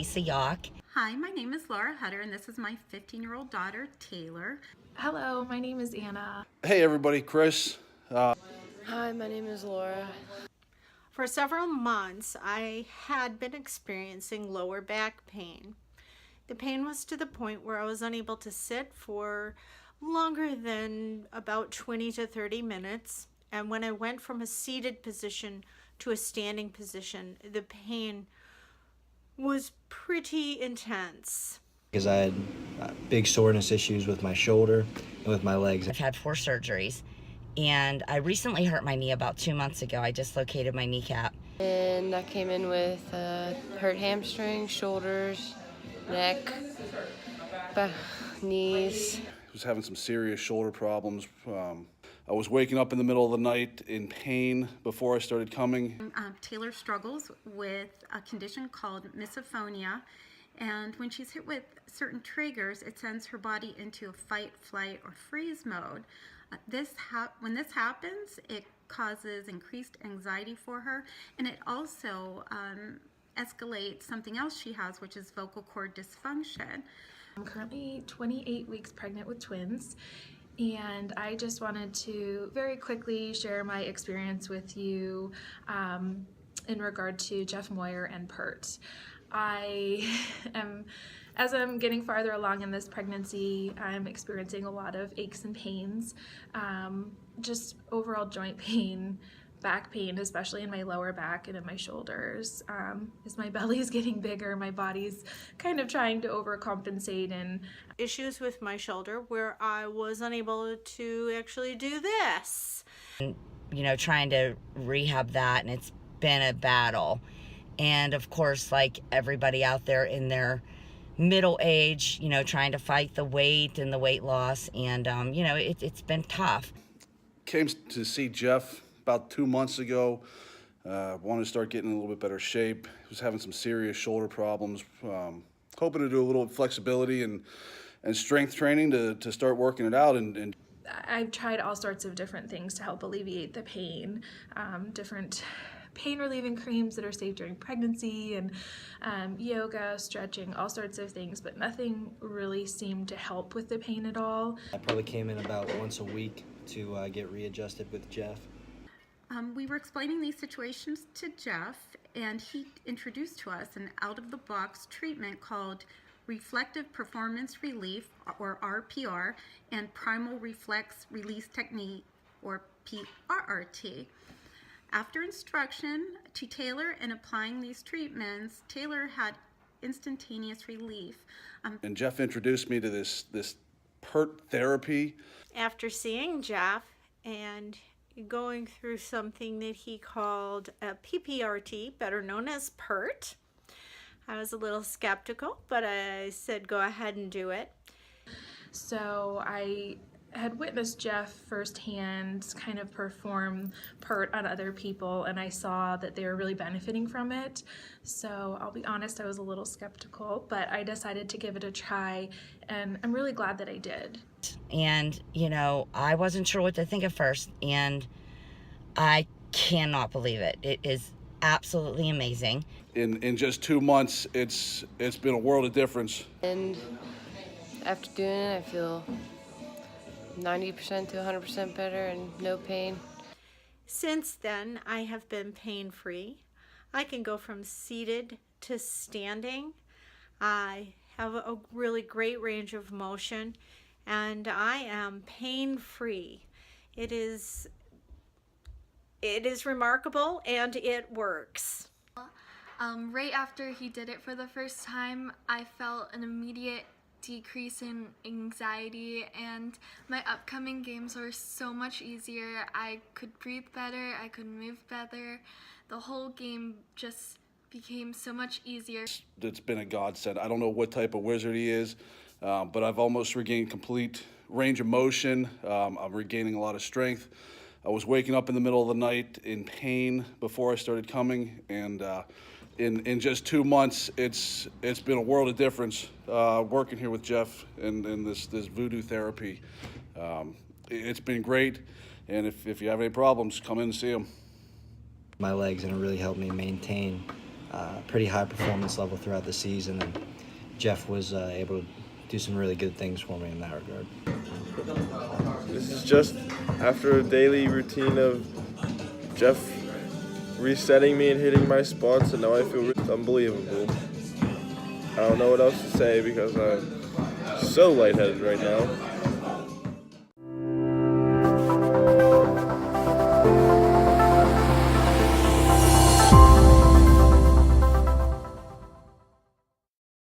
Lisa Yock. Hi, my name is Laura Hutter, and this is my 15-year-old daughter, Taylor. Hello, my name is Anna. Hey everybody, Chris. Hi, my name is Laura. For several months, I had been experiencing lower back pain. The pain was to the point where I was unable to sit for longer than about 20 to 30 minutes. And when I went from a seated position to a standing position, the pain was pretty intense. Because I had big soreness issues with my shoulder and with my legs. I've had 4 surgeries, and I recently hurt my knee about 2 months ago. I dislocated my kneecap. And I came in with hurt hamstrings, shoulders, neck, knees. I was having some serious shoulder problems. I was waking up in the middle of the night in pain before I started coming. Taylor struggles with a condition called misophonia, and when she's hit with certain triggers, it sends her body into a fight, flight, or freeze mode. When this happens, it causes increased anxiety for her, and it also escalates something else she has, which is vocal cord dysfunction. I'm currently 28 weeks pregnant with twins, and I just wanted to very quickly share my experience with you in regard to Jeff Moyer and PRRT. As I'm getting farther along in this pregnancy, I'm experiencing a lot of aches and pains, just overall joint pain, back pain, especially in my lower back and in my shoulders. As my belly is getting bigger, my body's kind of trying to overcompensate, and Issues with my shoulder where I was unable to actually do this. Trying to rehab that, and it's been a battle. And of course, like everybody out there in their middle age, trying to fight the weight and the weight loss, and it's been tough. Came to see Jeff about 2 months ago. Wanted to start getting in a little bit better shape. Was having some serious shoulder problems. Hoping to do a little flexibility and strength training to start working it out. And I've tried all sorts of different things to help alleviate the pain, different pain relieving creams that are safe during pregnancy, and yoga, stretching, all sorts of things, but nothing really seemed to help with the pain at all. I probably came in about once a week to get readjusted with Jeff. We were explaining these situations to Jeff, and he introduced to us an out-of-the-box treatment called Reflective Performance Relief, or RPR, and Primal Reflex Release Technique, or PRRT. After instruction to Taylor and applying these treatments, Taylor had instantaneous relief. and Jeff introduced me to this pert therapy. After seeing Jeff and going through something that he called a PPRT, better known as PERT, I was a little skeptical, but I said go ahead and do it. So I had witnessed Jeff firsthand kind of perform PERT on other people, and I saw that they were really benefiting from it. So I'll be honest, I was a little skeptical, but I decided to give it a try, and I'm really glad that I did. And I wasn't sure what to think at first, and I cannot believe it. It is absolutely amazing. In just 2 months, it's been a world of difference. And after doing it, I feel 90% to 100% better and no pain. Since then, I have been pain-free. I can go from seated to standing. I have a really great range of motion, and I am pain-free. It is remarkable, and it works. Right after he did it for the first time, I felt an immediate decrease in anxiety, and my upcoming games were so much easier. I could breathe better, I could move better. The whole game just became so much easier. It's been a godsend. I don't know what type of wizard he is, but I've almost regained complete range of motion. I'm regaining a lot of strength. I was waking up in the middle of the night in pain before I started coming, and in just 2 months, it's been a world of difference working here with Jeff and this voodoo therapy. It's been great, and if you have any problems, come in and see him. My legs, and it really helped me maintain pretty high performance level throughout the season, and Jeff was able to do some really good things for me in that regard. This is just after a daily routine of Jeff resetting me and hitting my spots, and now I feel it's unbelievable. I don't know what else to say because I'm so lightheaded right now.